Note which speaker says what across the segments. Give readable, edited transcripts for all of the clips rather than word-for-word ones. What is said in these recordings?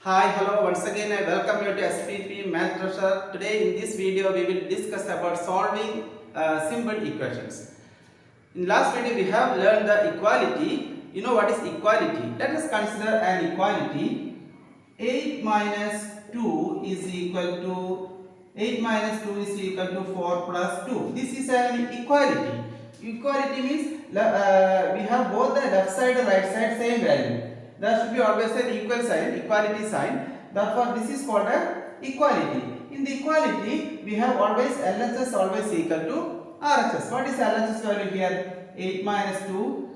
Speaker 1: Hi, hello, once again I welcome you to Spp Math Treasure. Today in this video we will discuss about solving simple equations. In last video we have learned the equality. You know what is equality? Let us consider an equality. 8 minus 2 is equal to 8 minus 2 is equal to 4 plus 2. This is an equality. Equality means we have both the left side and right side same value. There should be always an equal sign, equality sign. Therefore, this is called a equality. In the equality, we have always LHS always equal to RHS. What is LHS value here? 8 minus 2,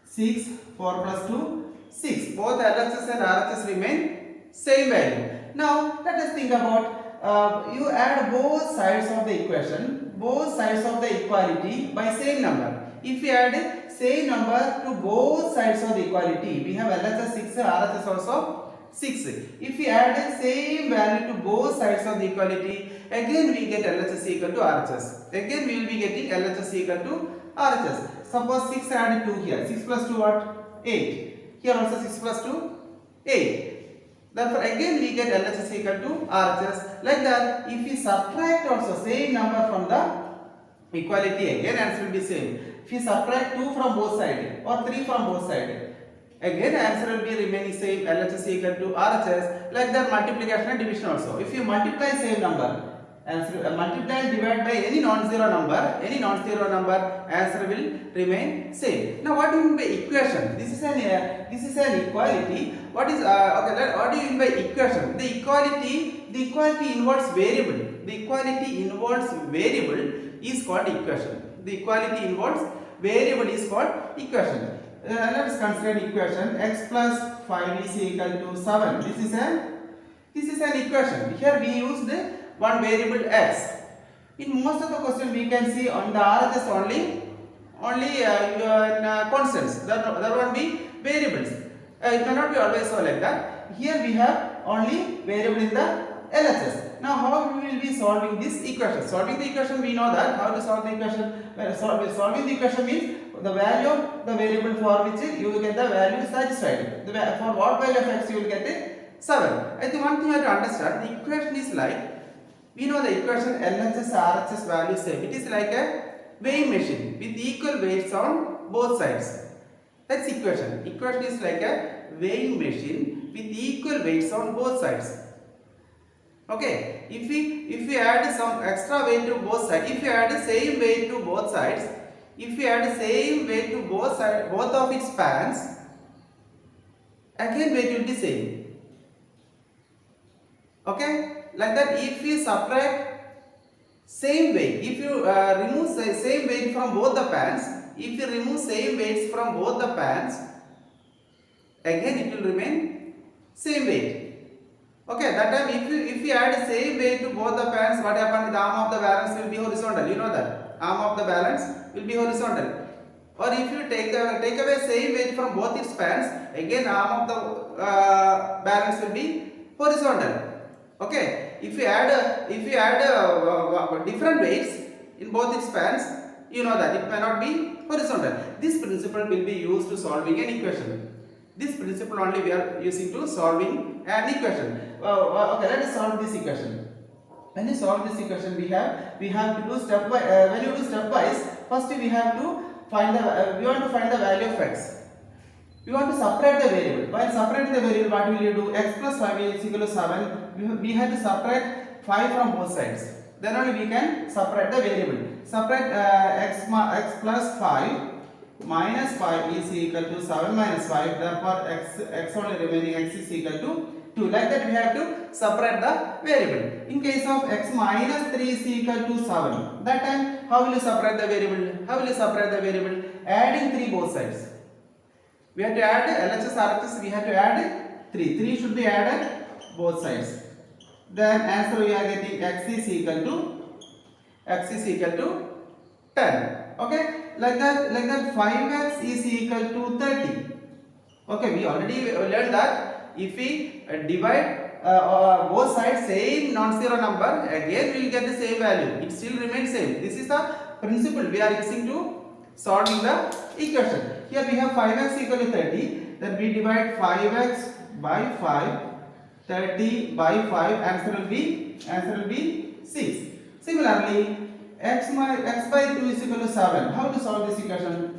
Speaker 1: 6, 4 plus 2, 6. Both LHS and RHS remain same value. Now, let us think about you add both sides of the equation, both sides of the equality by same number. If we add same number to both sides of the equality, we have LHS 6, RHS also 6. If we add same value to both sides of the equality, again we get LHS equal to RHS. Again we will be getting LHS equal to RHS. Suppose 6 added 2 here. 6 plus 2 what? 8. Here also 6 plus 2, 8. Therefore again we get LHS equal to RHS. Like that, if we subtract also same number from the equality, again answer will be same. If you subtract 2 from both sides or 3 from both sides, again answer will be remaining same, LHS equal to RHS. Like that, multiplication and division also. If you multiply same number, answer multiply and divide by any non-zero number, answer will remain same. Now what do you mean by equation? This is an equality. What is what do you mean by equation? The equality involves variable. The equality involves variable is called equation. The equality involves variable is called equation. Let us consider an equation. X plus 5 is equal to 7. This is an equation. Here we used one variable x. In most of the question we can see on the RHS only constants. There won't be variables. It may not be always so like that. Here we have only variable in the LHS. Now how we will be solving this equation? Solving the equation, we know that how to solve the equation. Solving the equation means the value of the variable for which you will get the value satisfied. For what value of x you will get it 7. I think one thing you have to understand, the equation is like, we know the equation LHS RHS value same. It is like a weighing machine with equal weights on both sides. That's equation. Equation is like a weighing machine with equal weights on both sides. Okay, if we add some extra weight to both sides, if we add the same weight to both sides, if we add the same weight to both sides, both of its spans, again weight will be same. Okay, like that, if we subtract same weight, if you remove the same weight from both the pans, if you remove same weights from both the pans, again it will remain same weight. Okay, that time if you add same weight to both the pans, what happens? The arm of the balance will be horizontal. You know that arm of the balance will be horizontal. Or if you take away same weight from both its pans, again arm of the balance will be horizontal. Okay, if you add different weights in both its spans, you know that it may not be horizontal. This principle will be used to solving an equation. This principle only we are using to solving an equation. Okay, let us solve this equation. When you solve this equation, we have to do step by. When you do stepwise, first we have to find we want to find the value of x. We want to separate the variable. While separating the variable, what will you do? X plus 5 is equal to 7. We have to subtract 5 from both sides. Then only we can separate the variable. Separate x plus 5 minus 5 is equal to 7 minus 5. Therefore, x only remaining x is equal to 2. Like that, we have to separate the variable. In case of x minus 3 is equal to 7. That time, how will you separate the variable? How will you separate the variable? Adding 3 both sides. We have to add LHS RHS, we have to add 3. 3 should be added both sides. Then answer we are getting x is equal to 10. Okay, like that 5x is equal to 30. Okay, we already learned that if we divide both sides same non-zero number, again we will get the same value. It still remains same. This is the principle we are using to solving the equation. Here we have 5x equal to 30. Then we divide 5x by 5. 30 by 5, answer will be 6. Similarly, x by 2 is equal to 7. How to solve this equation?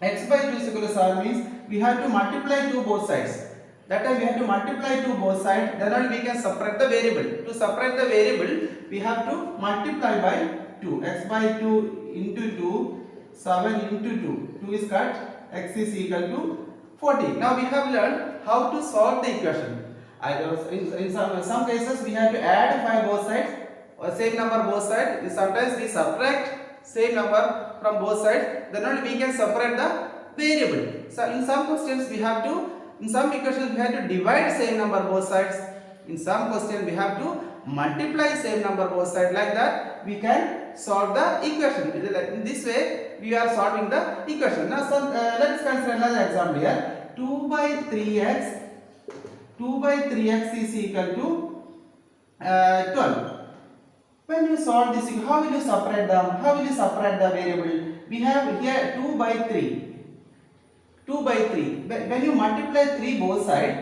Speaker 1: X by 2 is equal to 7 means we have to multiply 2 both sides. That time we have to multiply 2 both sides, then only we can separate the variable. To separate the variable, we have to multiply by 2. X by 2 into 2, 7 into 2. 2 is cut, x is equal to 40. Now we have learned how to solve the equation. In some cases we have to add 5 both sides, or same number both sides. Sometimes we subtract same number from both sides, then only we can separate the variable. So in some questions we have to, in some equations we have to divide same number both sides. In some questions we have to multiply same number both sides. Like that we can solve the equation. In this way we are solving the equation. Now let's consider another example here. 2 by 3x is equal to 12. When you solve this, how will you separate them? How will you separate the variable? We have here 2 by 3. 2 by 3. When you multiply 3 both sides,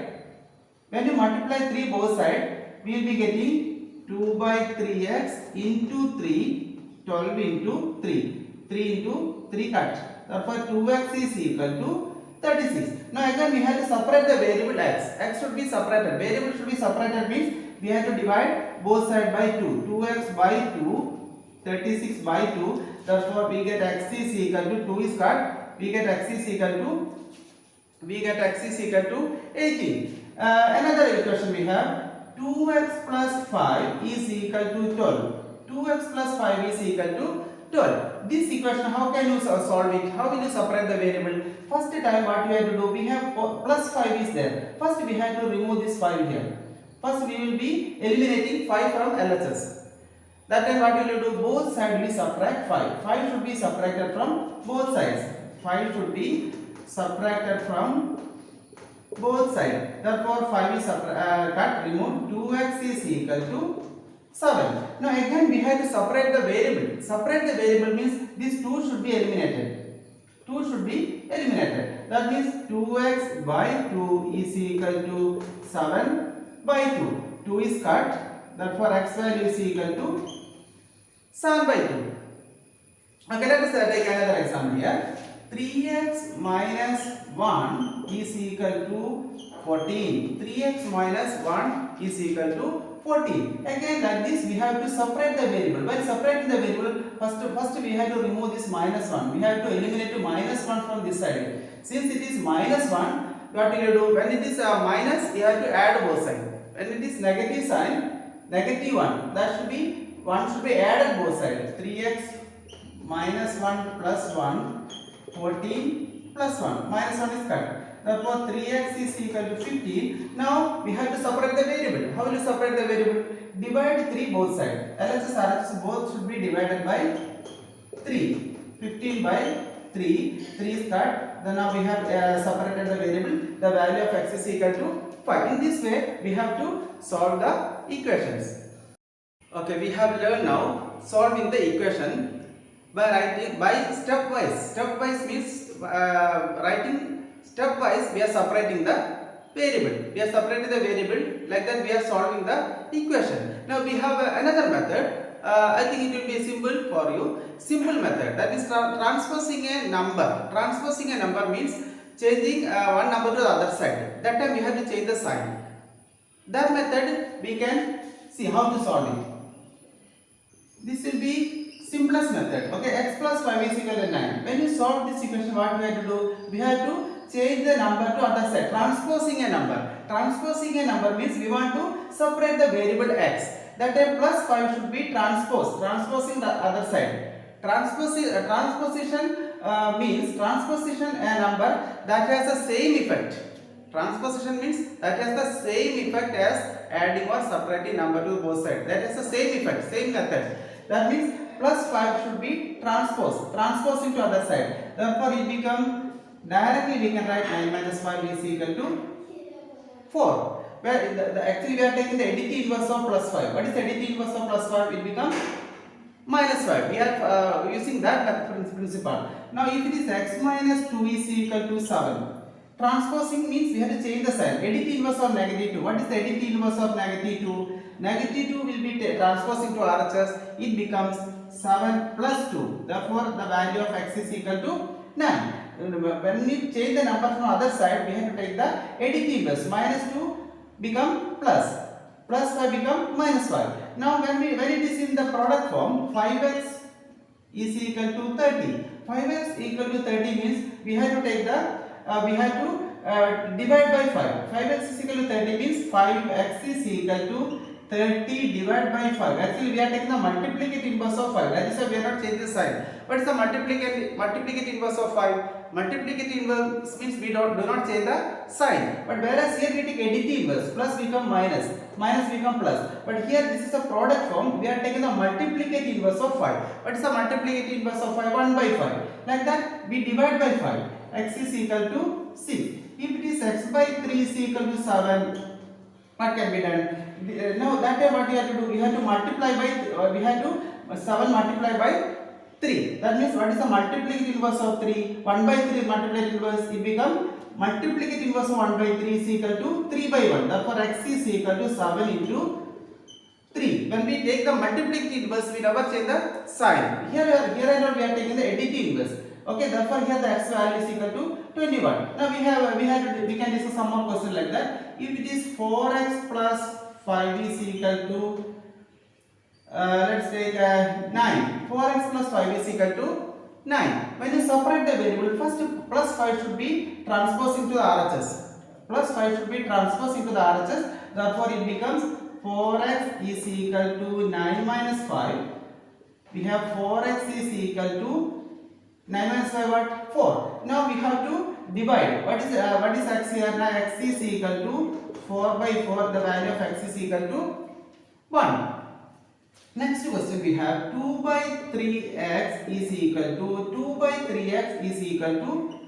Speaker 1: we will be getting 2 by 3x into 3, 12 into 3. 3 into 3 cut. Therefore 2x is equal to 36. Now again we have to separate the variable x. X should be separated. Variable should be separated means we have to divide both sides by 2. 2x by 2, 36 by 2. Therefore we get x is equal to 2 is cut. We get x is equal to 18. Another equation we have 2x plus 5 is equal to 12. 2x plus 5 is equal to 12. This equation, how can you solve it? How will you separate the variable? First time what we have to do, we have plus 5 is there. First we have to remove this 5 here. First we will be eliminating 5 from LHS. That time what will you do? Both sides will subtract 5. 5 should be subtracted from both sides. 5 should be subtracted from both sides. Therefore 5 is cut, removed. 2x is equal to 7. Now again we have to separate the variable. Separate the variable means this 2 should be eliminated. 2 should be eliminated. That means 2x by 2 is equal to 7 by 2. 2 is cut. Therefore x value is equal to 7 by 2. Okay, let us take another example here. 3x minus 1 is equal to 14. 3x minus 1 is equal to 14. Again like this we have to separate the variable. While separating the variable, first we have to remove this minus 1. We have to eliminate minus 1 from this side. Since it is minus 1, what will you do? When it is minus, you have to add both sides. When it is negative sign, negative 1, that should be 1 should be added both sides. 3x minus 1 plus 1, 14 plus 1. Minus 1 is cut. Therefore 3x is equal to 15. Now we have to separate the variable. How will you separate the variable? Divide 3 both sides. LHS RHS both should be divided by 3. 15 by 3. 3 is cut. Then now we have separated the variable. The value of x is equal to 5. In this way we have to solve the equations. Okay, we have learned now solving the equation by writing by stepwise. Stepwise means writing stepwise. We are separating the variable. We are separating the variable. Like that we are solving the equation. Now we have another method. I think it will be simple for you. Simple method, that is transposing a number. Transposing a number means changing one number to the other side. That time we have to change the sign. That method we can see how to solve it. This will be simplest method. Okay, x plus 5 is equal to 9. When you solve this equation, what we have to do? We have to change the number to other side. Transposing a number. Transposing a number means we want to separate the variable x. That time plus 5 should be transposed. Transposing the other side. Transposition means transposition a number that has the same effect. Transposition means that has the same effect as adding or separating number to both sides. That is the same effect, same method. That means plus 5 should be transposed. Transposing to other side. Therefore it become, directly we can write 9 minus 5 is equal to 4. Where actually we are taking the additive inverse of plus 5. What is the additive inverse of plus 5? It becomes minus 5. We are using that principle. Now if it is x minus 2 is equal to 7. transposing means we have to change the sign. Additive inverse of negative 2. What is the additive inverse of negative 2? Negative 2 will be transposed into RHS. It becomes 7 plus 2. Therefore, the value of x is equal to 9. When we change the number from other side, we have to take the additive inverse. Minus 2 become plus. Plus 5 become minus 5. Now, when it is in the product form, 5x is equal to 30. 5x equal to 30 means we have to take the divide by 5. 5x is equal to 30 means 5x is equal to 30 divided by 5. Actually, we are taking the multiplicative inverse of 5. That is why we are not changing the sign. What is the multiplicative inverse of 5? Multiplicative inverse means we do not change the sign. But whereas here we take additive inverse, plus become minus, minus become plus. But here this is a product form. We are taking the multiplicative inverse of 5. What is the multiplicative inverse of 5? 1 by 5. Like that, we divide by 5. X is equal to 6. If it is x by 3 is equal to 7, what can be done? Now that time what we have to do? We have to multiply by, we have to 7 multiply by 3. That means what is the multiplicative inverse of 3? 1 by 3 multiplicative inverse, it becomes multiplicative inverse of 1 by 3 is equal to 3 by 1. Therefore, x is equal to 7 into 3. When we take the multiplicative inverse, we never change the sign. Here and now we are taking the additive inverse. Okay, therefore here the x value is equal to 21. Now we can discuss some more question like that. If it is 4x plus 5 is equal to let's take 9. 4x plus 5 is equal to 9. When you separate the variable, first plus 5 should be transposed into the RHS. Plus 5 should be transposed into the RHS. Therefore, it becomes 4x is equal to 9 minus 5. We have 4x is equal to 9 minus 5 what? 4. Now we have to divide. What is x here? Now x is equal to 4 by 4. The value of x is equal to 1. Next question we have 2 by 3x is equal to 2 by 3x is equal to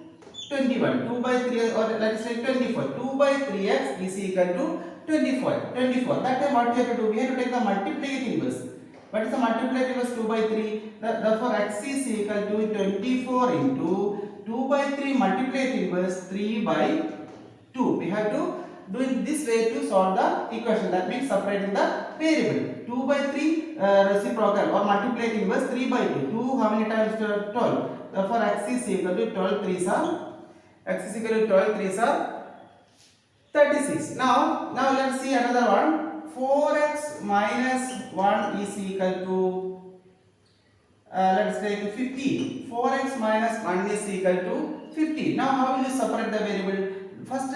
Speaker 1: 21. 2 by 3 or let's say 24. 2 by 3x is equal to 24. That time what we have to do? We have to take the multiplicative inverse. What is the multiplicative inverse? 2 by 3. Therefore, x is equal to 24 into 2 by 3 multiplicative inverse 3 by 2. We have to do in this way to solve the equation. That means separating the variable. 2 by 3 reciprocal or multiplicative inverse 3 by 2. 2 how many times? 12. Therefore, x is equal to 12 3s are x is equal to 12 3s are 36. Now let's see another one. 4x minus 1 is equal to let's take 50. 4x minus 1 is equal to 50. Now how will you separate the variable? First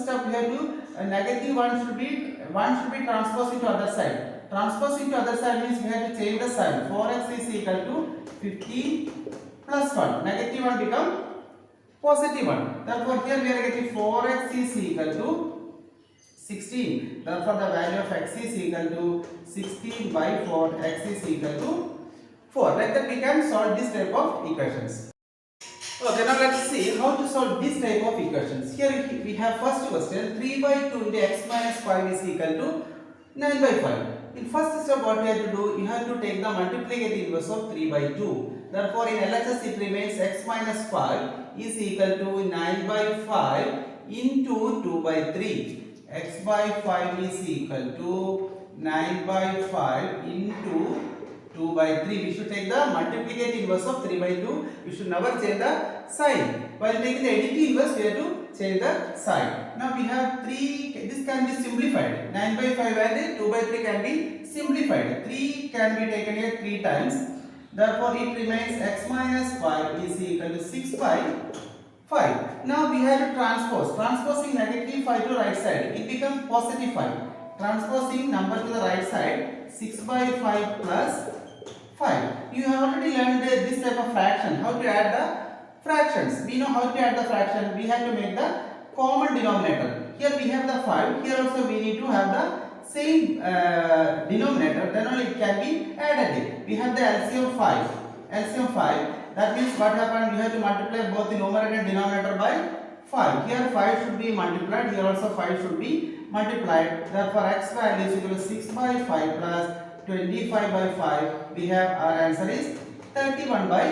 Speaker 1: step we have to negative 1 should be transposed into other side. Transpose into other side means we have to change the sign. 4x is equal to 50 plus 1. Negative 1 become positive 1. Therefore here we are getting 4x is equal to 16. Therefore, the value of x is equal to 16 by 4. X is equal to 4. Like that, we can solve this type of equations. Okay, now let's see how to solve this type of equations. Here we have first question 3 by 2 into x minus 5 is equal to 9 by 5. In first step, what we have to do? You have to take the multiplicative inverse of 3 by 2. Therefore, in LHS it remains x minus 5 is equal to 9 by 5 into 2 by 3. X by 5 is equal to 9 by 5 into 2 by 3. We should take the multiplicative inverse of 3 by 2. We should never change the sign. While taking the additive inverse, we have to change the sign. Now we have 3. This can be simplified. 9 by 5 and 2 by 3 can be simplified. 3 can be taken here 3 times. Therefore, it remains x minus 5 is equal to 6 by 5. Now we have to transpose. Transposing negative 5 to the right side, it becomes positive 5. Transposing number to the right side, 6 by 5 plus 5. You have already learned this type of fraction, how to add the fractions. We know how to add the fraction. We have to make the common denominator. Here we have the 5. Here also we need to have the same denominator. Then only it can be added. We have the LCM 5. LCM 5. That means what happened? We have to multiply both the numerator and denominator by 5. Here 5 should be multiplied. Here also 5 should be multiplied. Therefore, x value is equal to 6 by 5 plus 25 by 5. We have our answer is 31 by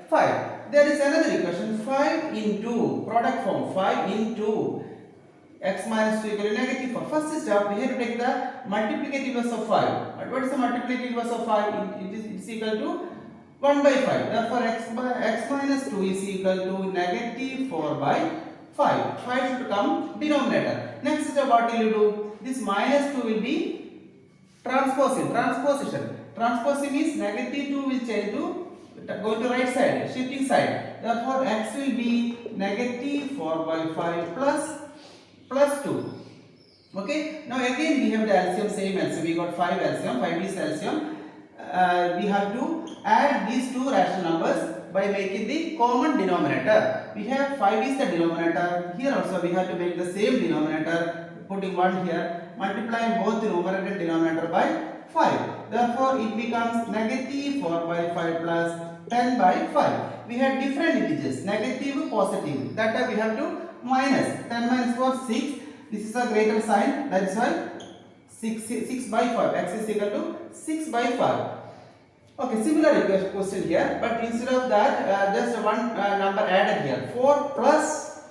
Speaker 1: 5. there is another equation 5 into product form 5 into x minus 2 equal to negative 4. First step, we have to take the multiplicative inverse of 5. And what is the multiplicative inverse of 5? It is equal to 1 by 5. Therefore, x minus 2 is equal to negative 4 by 5. 5 should come denominator. Next step, what will you do? This minus 2 will be transposition. Transposing means negative 2 will change to go to right side, shifting side. Therefore, x will be negative 4 by 5 plus 2. Okay. Now again we have the LCM, same LCM. We got 5 LCM, 5 is LCM. We have to add these two rational numbers by making the common denominator. We have 5 is the denominator. Here also we have to make the same denominator, putting 1 here, multiplying both the numerator and denominator by 5. Therefore, it becomes negative 4 by 5 plus 10 by 5. We have different integers, negative, positive. That time we have to minus. 10 minus 4, 6. This is a greater sign. That is why 6 by 5. X is equal to 6 by 5. Okay, similar question here. But instead of that, just one number added here. 4 plus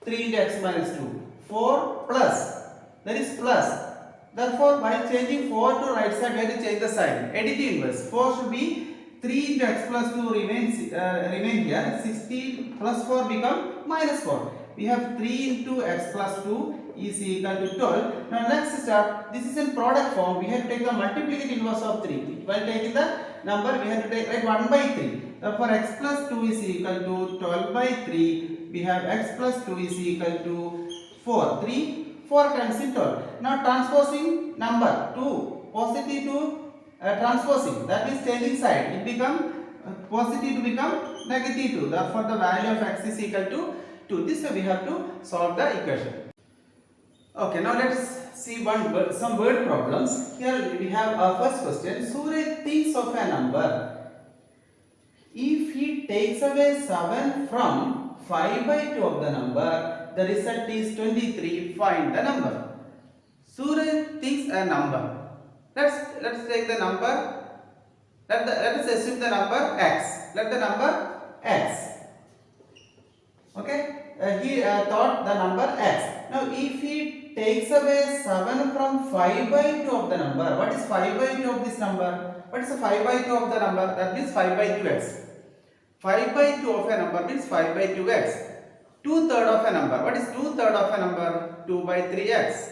Speaker 1: 3 into x minus 2. 4 plus. That is plus. Therefore, by changing 4 to right side, we have to change the sign. Additive inverse. 4 should be 3 into x plus 2 remain here. 16 plus 4 become minus 4. We have 3 into x plus 2 is equal to 12. Now next step, this is in product form. We have to take the multiplicative inverse of 3. While taking the number, we have to take 1 by 3. Therefore, x plus 2 is equal to 12 by 3. We have x plus 2 is equal to 4. 4 times in 12. Now transposing number 2, positive to transposing, that means changing side. It become positive to become negative 2. Therefore, the value of x is equal to 2. This way we have to solve the equation. Okay, now let us see some word problems. Here we have our first question. Surya thinks of a number. If he takes away 7 from 5 by 2 of the number, the result is 23. Find the number. Surya thinks a number. Let's take the number. Let us assume the number x. Let the number x. Okay. He thought the number x. Now, if he takes away 7 from 5 by 2 of the number, what is 5 by 2 of this number? What is the 5 by 2 of the number? That means 5 by 2x. 5 by 2 of a number means 5 by 2x. 2/3 of a number. What is 2/3 of a number? 2 by 3x.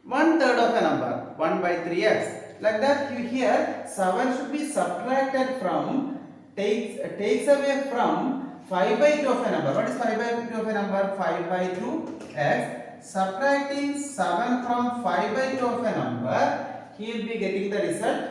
Speaker 1: 1/3 of a number. 1 by 3x. Like that, here 7 should be subtracted from, takes away from 5 by 2 of a number. What is 5 by 2 of a number? 5 by 2x. Subtracting 7 from 5 by 2 of a number, he will be getting the result.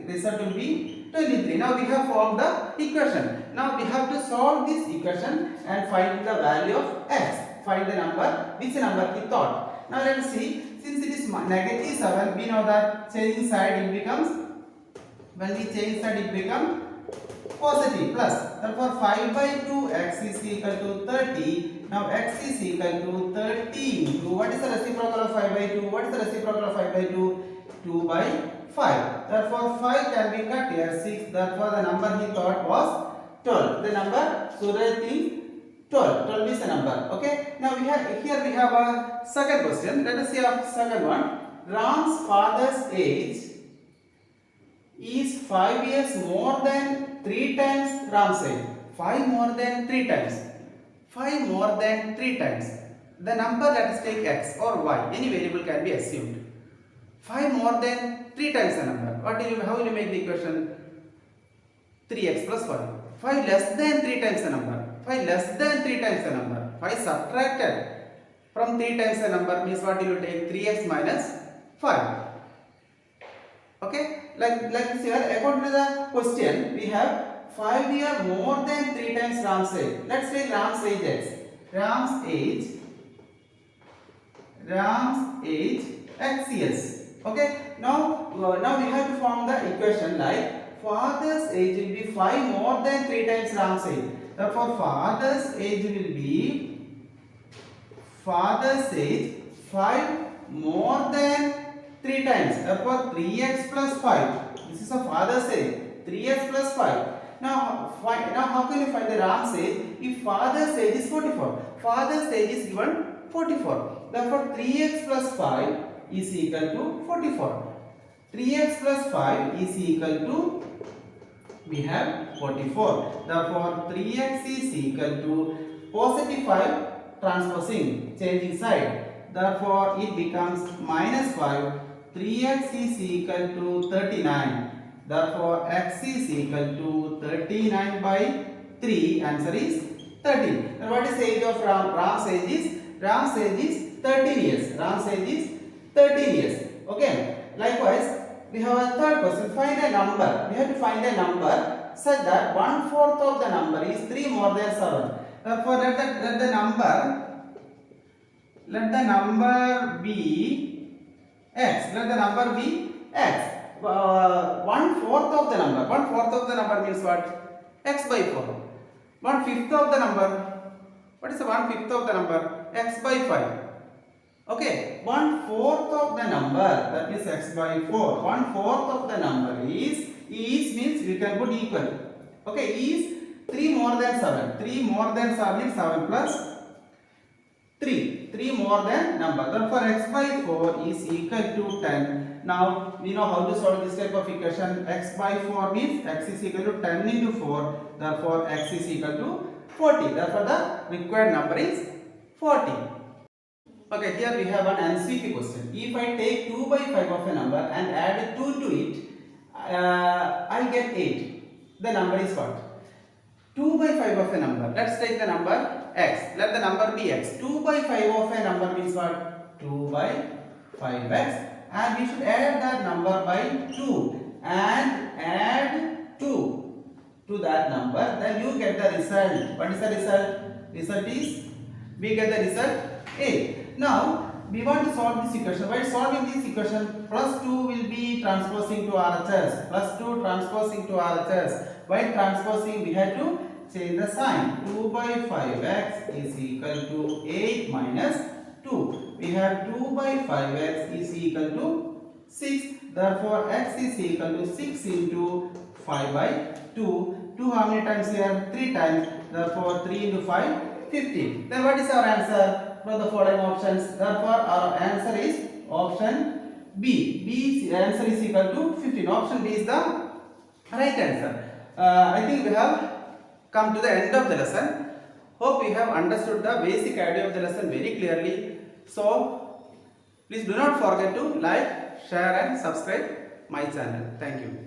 Speaker 1: Result will be 23. Now we have formed the equation. Now we have to solve this equation and find the value of x. Find the number, which number he thought. Now let us see. Since it is negative 7, we know that changing side it becomes, when we change side it becomes positive plus. Therefore 5 by 2 x is equal to 30. Now x is equal to 30 into, what is the reciprocal of 5 by 2? What is the reciprocal of 5 by 2? 2 by 5. Therefore 5 can be cut here, 6. Therefore the number he thought was 12. The number Surya thinks 12. 12 is the number. Okay. Now here we have a second question. Let us see our second one. Ram's father's age is 5 years more than 3 times Ram's age. 5 more than 3 times. 5 more than 3 times. The number, let us take x or y. Any variable can be assumed. 5 more than 3 times the number. How will you make the equation? 3x plus 5. 5 less than 3 times the number. 5 less than 3 times the number. 5 subtracted from 3 times the number means what you will take? 3x minus 5. Okay. Like this here, according to the question, we have 5 years more than 3 times Ram's age. Let's take Ram's age x. Ram's age x years. Okay. Now we have to form the equation like father's age will be 5 more than 3 times Ram's age. Therefore, father's age will be 5 more than 3 times. Therefore, 3x plus 5. This is a father's age. 3x plus 5. Now how can you find the Ram's age? If father's age is 44. Father's age is given 44. Therefore 3x plus 5 is equal to 44. 3x plus 5 is equal to, we have 44. Therefore 3x is equal to positive 5 transposing, changing side. Therefore it becomes minus 5. 3x is equal to 39. Therefore x is equal to 39 by 3. Answer is 13. Now what is the age of Ram? Ram's age is 13 years. Ram's age is 13 years. Okay. Likewise, we have a third question. Find a number. We have to find a number such that 1/4 of the number is 3 more than 7. Therefore, let the number be x. Let the number be x. 1/4 of the number. 1/4 of the number means what? X by 4. 1/5 of the number. What is the 1/5 of the number? X by 5. Okay, 1/4 of the number, that is x by 4. 1/4 of the number is means we can put equal. Okay, is 3 more than 7. 3 more than 7 is 7 plus 3. 3 more than number. Therefore, x by 4 is equal to 10. Now, we know how to solve this type of equation. X by 4 means x is equal to 10 into 4. Therefore, x is equal to 40. Therefore, the required number is 40. Okay, here we have an MCQ question. If I take 2 by 5 of a number and add 2 to it, I get 8. The number is what? 2 by 5 of a number. Let's take the number x. Let the number be x. 2 by 5 of a number means what? 2 by 5x. And we should add that number by 2. And add 2 to that number. Then you get the result. What is the result? Result is, we get the result 8. Now, we want to solve this equation. While solving this equation, plus 2 will be transposing to RHS. Plus 2 transposing to RHS. While transposing, we have to change the sign. 2 by 5x is equal to 8 minus 2. We have 2 by 5x is equal to 6. Therefore, x is equal to 6 into 5 by 2. 2 how many times here? 3 times. Therefore, 3 into 5, 15. Then what is our answer? From the following options. Therefore, our answer is option B. B answer is equal to 15. Option B is the right answer. I think we have come to the end of the lesson. Hope we have understood the basic idea of the lesson very clearly. So, please do not forget to like, share and subscribe my channel. Thank you.